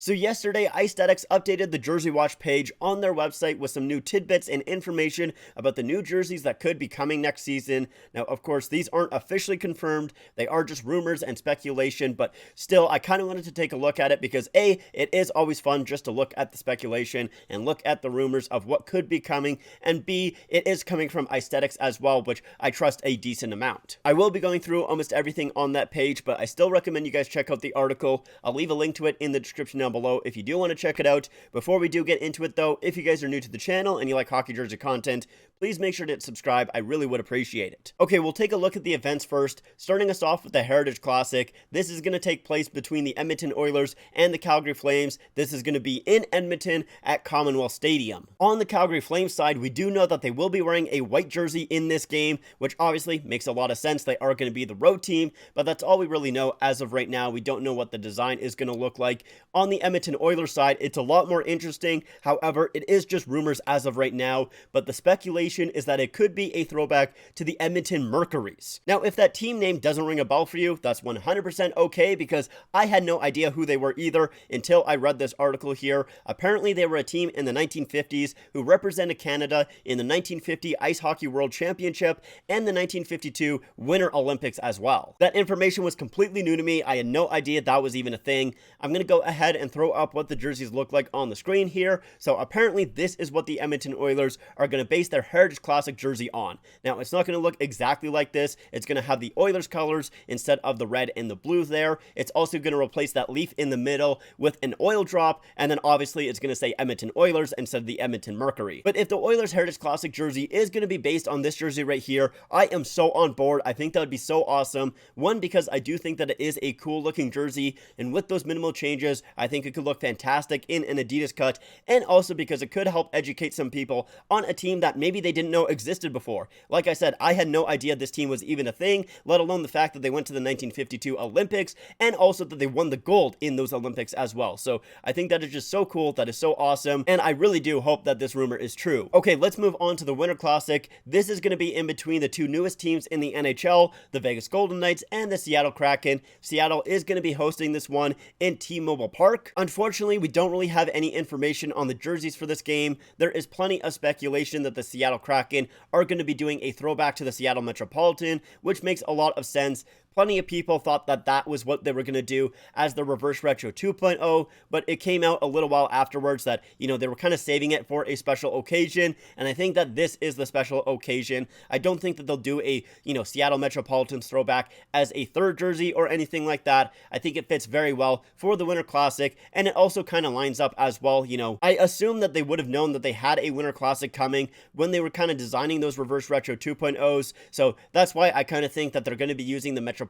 So yesterday, icethetics updated the Jersey Watch page on their website with some new tidbits and information about the new jerseys that could be coming next season. Now, of course, these aren't officially confirmed. They are just rumors and speculation, but still, I kind of wanted to take a look at it because A, it is always fun just to look at the speculation and look at the rumors of what could be coming, and B, it is coming from icethetics as well, which I trust a decent amount. I will be going through almost everything on that page, but I still recommend you guys check out the article. I'll leave a link to it in the description down below if you do want to check it out. Before we do get into it though, if you guys are new to the channel and you like hockey jersey content, please make sure to subscribe. I really would appreciate it. Okay, we'll take a look at the events first, starting us off with the Heritage Classic. This is going to take place between the Edmonton Oilers and the Calgary Flames. This is going to be in Edmonton at Commonwealth Stadium. On the Calgary Flames side, we do know that they will be wearing a white jersey in this game, which obviously makes a lot of sense. They are going to be the road team, but that's all we really know as of right now. We don't know what the design is going to look like. On the Edmonton Oilers side, it's a lot more interesting. However, it is just rumors as of right now, but the speculation is that it could be a throwback to the Edmonton Mercuries. Now, if that team name doesn't ring a bell for you, that's 100% okay, because I had no idea who they were either until I read this article here. Apparently, they were a team in the 1950s who represented Canada in the 1950 Ice Hockey World Championship and the 1952 Winter Olympics as well. That information was completely new to me. I had no idea that was even a thing. I'm going to go ahead and throw up what the jerseys look like on the screen here. So apparently this is what the Edmonton Oilers are going to base their Heritage Classic jersey on. Now, it's not going to look exactly like this. It's going to have the Oilers colors instead of the red and the blue there. It's also going to replace that leaf in the middle with an oil drop, and then obviously it's going to say Edmonton Oilers instead of the Edmonton Mercury. But if the Oilers Heritage Classic jersey is going to be based on this jersey right here, I am so on board. I think that would be so awesome. One, because I do think that it is a cool looking jersey, and with those minimal changes, I think it could look fantastic in an Adidas cut, and also because it could help educate some people on a team that maybe they didn't know existed before. Like I said, I had no idea this team was even a thing, let alone the fact that they went to the 1952 Olympics, and also that they won the gold in those Olympics as well. So I think that is just so cool. That is so awesome, and I really do hope that this rumor is true. Okay, let's move on to the Winter Classic. This is going to be in between the two newest teams in the NHL, the Vegas Golden Knights and the Seattle Kraken. Seattle is going to be hosting this one in T-Mobile Park. Unfortunately, we don't really have any information on the jerseys for this game. There is plenty of speculation that the Seattle Kraken are going to be doing a throwback to the Seattle Metropolitan, which makes a lot of sense. Plenty of people thought that that was what they were going to do as the Reverse Retro 2.0, but it came out a little while afterwards that, they were kind of saving it for a special occasion, and I think that this is the special occasion. I don't think that they'll do a, Seattle Metropolitans throwback as a third jersey or anything like that. I think it fits very well for the Winter Classic, and it also kind of lines up as well. I assume that they would have known that they had a Winter Classic coming when they were kind of designing those Reverse Retro 2.0s, so that's why I kind of think that they're going to be using the Metropolitans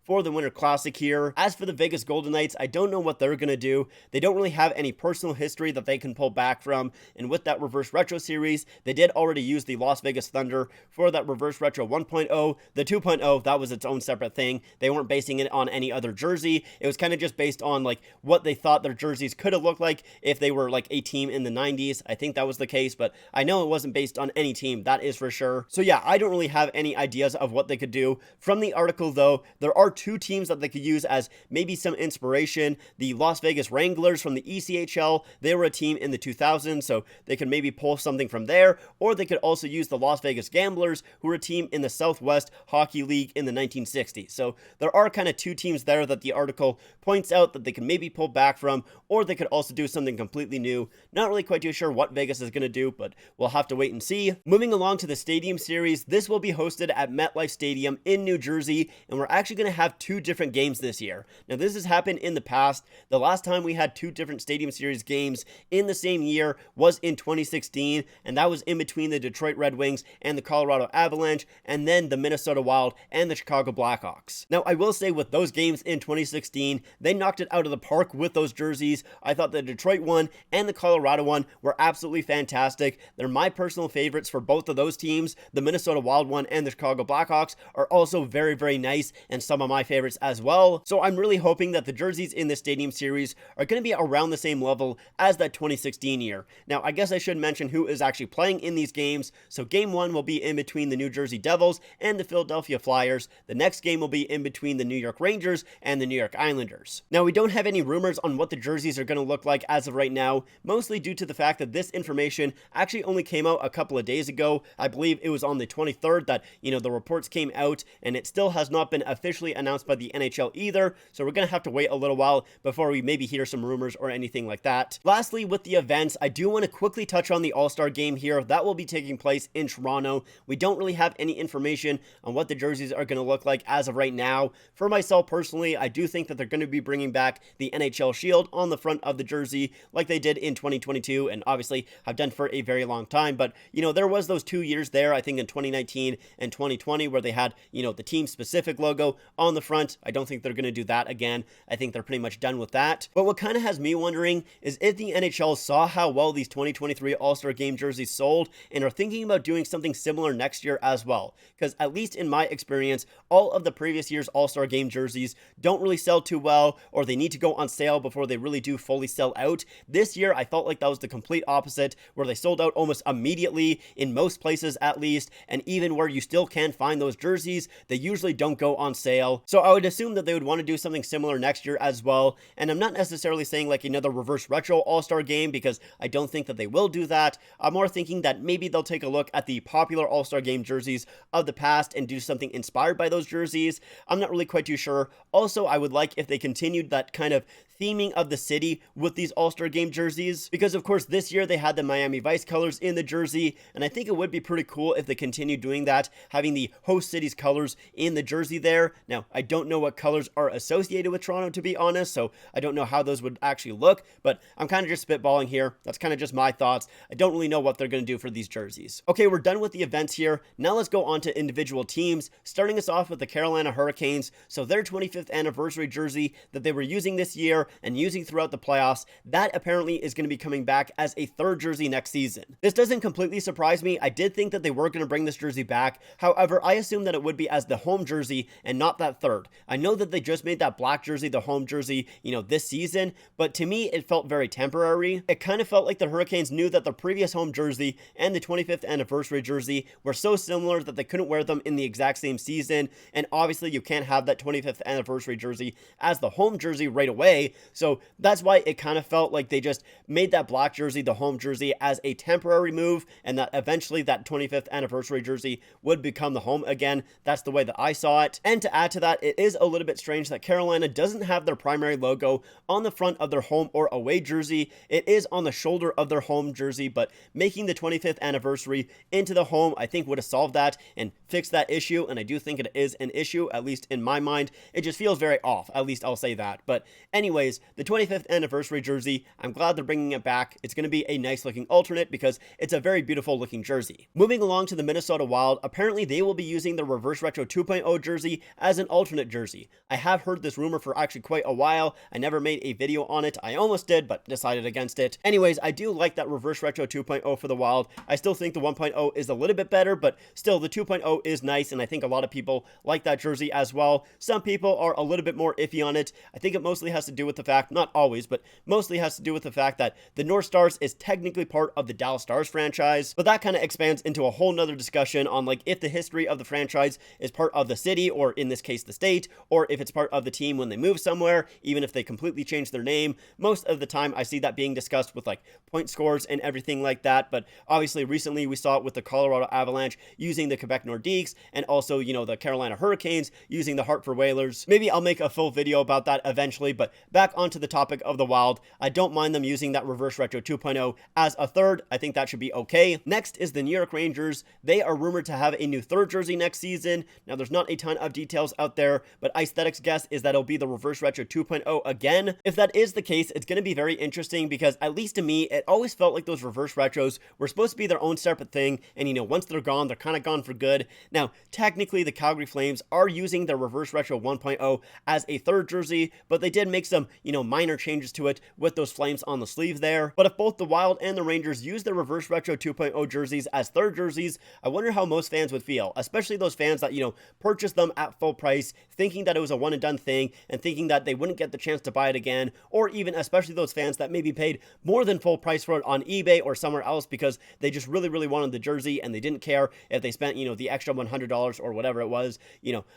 for the Winter Classic here. As for the Vegas Golden Knights, I don't know what they're going to do. They don't really have any personal history that they can pull back from, and with that Reverse Retro series, they did already use the Las Vegas Thunder for that Reverse Retro 1.0. The 2.0, that was its own separate thing. They weren't basing it on any other jersey. It was kind of just based on what they thought their jerseys could have looked like if they were a team in the 90s. I think that was the case, but I know it wasn't based on any team, that is for sure. So yeah, I don't really have any ideas of what they could do. From the article though, there are two teams that they could use as maybe some inspiration. The Las Vegas Wranglers from the ECHL, they were a team in the 2000s, so they could maybe pull something from there, or they could also use the Las Vegas Gamblers, who were a team in the Southwest Hockey League in the 1960s. So there are kind of two teams there that the article points out that they can maybe pull back from, or they could also do something completely new. Not really quite too sure what Vegas is going to do, but we'll have to wait and see. Moving along to the Stadium Series, this will be hosted at MetLife Stadium in New Jersey, and we're actually going to have two different games this year. Now, this has happened in the past. The last time we had two different Stadium Series games in the same year was in 2016, and that was in between the Detroit Red Wings and the Colorado Avalanche, and then the Minnesota Wild and the Chicago Blackhawks. Now, I will say with those games in 2016, they knocked it out of the park with those jerseys. I thought the Detroit one and the Colorado one were absolutely fantastic. They're my personal favorites for both of those teams. The Minnesota Wild one and the Chicago Blackhawks are also very, very nice and some of my favorites as well. So I'm really hoping that the jerseys in the Stadium Series are going to be around the same level as that 2016 year. Now, I guess I should mention who is actually playing in these games. So game 1 will be in between the New Jersey Devils and the Philadelphia Flyers. The next game will be in between the New York Rangers and the New York Islanders. Now, we don't have any rumors on what the jerseys are going to look like as of right now, mostly due to the fact that this information actually only came out a couple of days ago. I believe it was on the 23rd that, the reports came out, and it still has not been officially announced by the NHL either, so we're going to have to wait a little while before we maybe hear some rumors or anything like that. Lastly, with the events, I do want to quickly touch on the All-Star game here. That will be taking place in Toronto. We don't really have any information on what the jerseys are going to look like as of right now. For myself personally, I do think that they're going to be bringing back the NHL shield on the front of the jersey like they did in 2022, and obviously have done for a very long time. But, there was those 2 years there, I think in 2019 and 2020, where they had, the team-specific logo on the front. I don't think they're going to do that again. I think they're pretty much done with that. But what kind of has me wondering is if the NHL saw how well these 2023 All-Star Game jerseys sold and are thinking about doing something similar next year as well. Because at least in my experience, all of the previous year's All-Star Game jerseys don't really sell too well, or they need to go on sale before they really do fully sell out. This year, I felt like that was the complete opposite, where they sold out almost immediately, in most places at least, and even where you still can find those jerseys, they usually don't go on sale. So I would assume that they would want to do something similar next year as well, and I'm not necessarily saying like another reverse retro All-Star Game, because I don't think that they will do that. I'm more thinking that maybe they'll take a look at the popular All-Star Game jerseys of the past and do something inspired by those jerseys. I'm not really quite too sure. Also, I would like if they continued that kind of theming of the city with these All-Star Game jerseys, because of course this year they had the Miami Vice colors in the jersey, and I think it would be pretty cool if they continued doing that, having the host city's colors in the jersey there. Now, I don't know what colors are associated with Toronto, to be honest, so I don't know how those would actually look, but I'm kind of just spitballing here. That's kind of just my thoughts. I don't really know what they're going to do for these jerseys. Okay, we're done with the events here. Now let's go on to individual teams, starting us off with the Carolina Hurricanes. So their 25th anniversary jersey that they were using this year and using throughout the playoffs, that apparently is going to be coming back as a third jersey next season. This doesn't completely surprise me. I did think that they were going to bring this jersey back. However, I assumed that it would be as the home jersey and not that third. I know that they just made that black jersey the home jersey, this season, but to me, it felt very temporary. It kind of felt like the Hurricanes knew that the previous home jersey and the 25th anniversary jersey were so similar that they couldn't wear them in the exact same season, and obviously you can't have that 25th anniversary jersey as the home jersey right away. So that's why it kind of felt like they just made that black jersey the home jersey as a temporary move, and that eventually that 25th anniversary jersey would become the home again. That's the way that I saw it. And to add to that, it is a little bit strange that Carolina doesn't have their primary logo on the front of their home or away jersey. It is on the shoulder of their home jersey, but making the 25th anniversary into the home, I think would have solved that and fixed that issue, and I do think it is an issue, at least in my mind. It just feels very off, at least I'll say that. But anyways, the 25th anniversary jersey, I'm glad they're bringing it back. It's going to be a nice looking alternate because it's a very beautiful looking jersey. Moving along to the Minnesota Wild, apparently they will be using the Reverse Retro 2.0 jersey as an alternate jersey. I have heard this rumor for actually quite a while. I never made a video on it. I almost did, but decided against it. Anyways, I do like that Reverse Retro 2.0 for the Wild. I still think the 1.0 is a little bit better, but still the 2.0 is nice, and I think a lot of people like that jersey as well. Some people are a little bit more iffy on it. I think it mostly has to do with the fact, not always, but mostly has to do with the fact that the North Stars is technically part of the Dallas Stars franchise, but that kind of expands into a whole nother discussion on like if the history of the franchise is part of the city, or in this case the state, or if it's part of the team when they move somewhere, even if they completely change their name. Most of the time I see that being discussed with like point scores and everything like that, but obviously recently we saw it with the Colorado Avalanche using the Quebec Nordiques, and also, the Carolina Hurricanes using the Hartford Whalers. Maybe I'll make a full video about that eventually, but back onto the topic of the Wild, I don't mind them using that Reverse Retro 2.0 as a third. I think that should be okay. Next is the New York Rangers. They are rumored to have a new third jersey next season. Now, there's not a ton of details out there, but icethetics guess is that it'll be the Reverse Retro 2.0 again. If that is the case, it's going to be very interesting, because at least to me, it always felt like those Reverse Retros were supposed to be their own separate thing, and once they're gone, they're kind of gone for good. Now, technically, the Calgary Flames are using their Reverse Retro 1.0 as a third jersey, but they did make some, minor changes to it with those flames on the sleeve there. But if both the Wild and the Rangers use their Reverse Retro 2.0 jerseys as third jerseys, I wonder how most fans would feel, especially those fans that, purchased purchased them at full price, thinking that it was a one and done thing and thinking that they wouldn't get the chance to buy it again, or even especially those fans that maybe paid more than full price for it on eBay or somewhere else because they just really wanted the jersey and they didn't care if they spent, the extra $100 or whatever it was.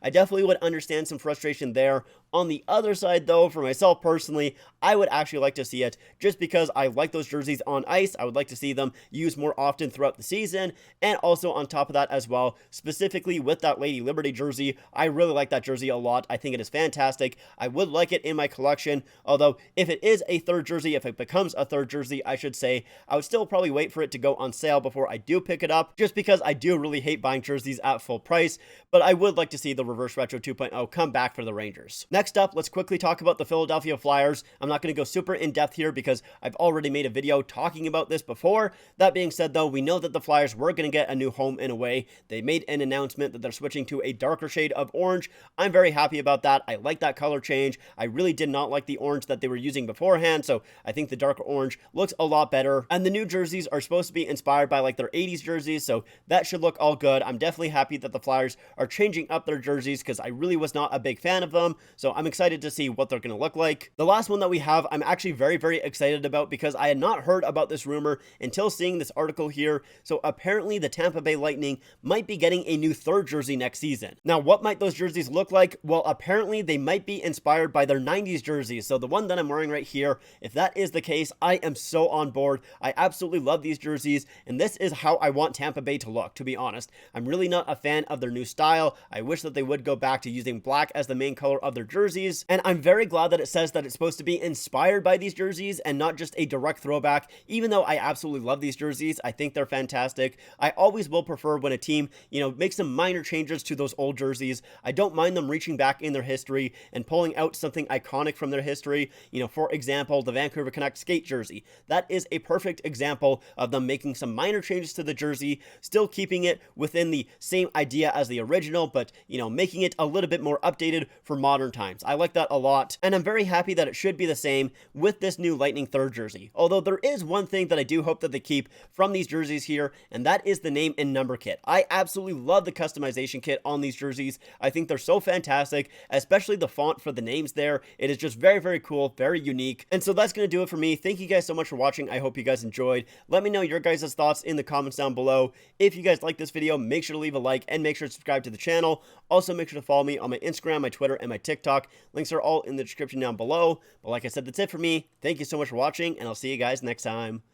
I definitely would understand some frustration there. On the other side, though, for myself personally, I would actually like to see it just because I like those jerseys on ice. I would like to see them used more often throughout the season. And also on top of that as well, specifically with that Lady Liberty jersey, I really like that jersey a lot. I think it is fantastic. I would like it in my collection. Although if it is a third jersey, if it becomes a third jersey, I should say, I would still probably wait for it to go on sale before I do pick it up, just because I do really hate buying jerseys at full price. But I would like to see the Reverse Retro 2.0 come back for the Rangers. Next up, let's quickly talk about the Philadelphia Flyers. I'm not going to go super in depth here because I've already made a video talking about this before. That being said, though, we know that the Flyers were going to get a new home and away. They made an announcement that they're switching to a darker shade of orange. I'm very happy about that. I like that color change. I really did not like the orange that they were using beforehand, so I think the darker orange looks a lot better. And the new jerseys are supposed to be inspired by like their 80s jerseys, so that should look all good. I'm definitely happy that the Flyers are changing up their jerseys because I really was not a big fan of them, so I'm excited to see what they're going to look like. The last one that we have, I'm actually very excited about because I had not heard about this rumor until seeing this article here. So apparently the Tampa Bay Lightning might be getting a new third jersey next season. Now, what might those jerseys look like? Well, apparently they might be inspired by their 90s jerseys. So the one that I'm wearing right here, if that is the case, I am so on board. I absolutely love these jerseys, and this is how I want Tampa Bay to look, to be honest. I'm really not a fan of their new style. I wish that they would go back to using black as the main color of their jerseys, and I'm very glad that it says that it's supposed to be inspired by these jerseys and not just a direct throwback. Even though I absolutely love these jerseys, I think they're fantastic. I always will prefer when a team, makes some minor changes to those old jerseys. I don't mind them reaching back in their history and pulling out something iconic from their history. For example, the Vancouver Canucks skate jersey. That is a perfect example of them making some minor changes to the jersey, still keeping it within the same idea as the original, but, making it a little bit more updated for modern times. I like that a lot, and I'm very happy that it should be the same with this new Lightning third jersey. Although there is one thing that I do hope that they keep from these jerseys here, and that is the name and number kit. I absolutely love the customization kit on these jerseys. I think they're so fantastic, especially the font for the names there. It is just very cool, very unique. And so that's going to do it for me. Thank you guys so much for watching. I hope you guys enjoyed. Let me know your guys' thoughts in the comments down below. If you guys like this video, make sure to leave a like and make sure to subscribe to the channel. Also, make sure to follow me on my Instagram, my Twitter, and my TikTok. Links are all in the description down below. But like I said, that's it for me. Thank you so much for watching, and I'll see you guys next time.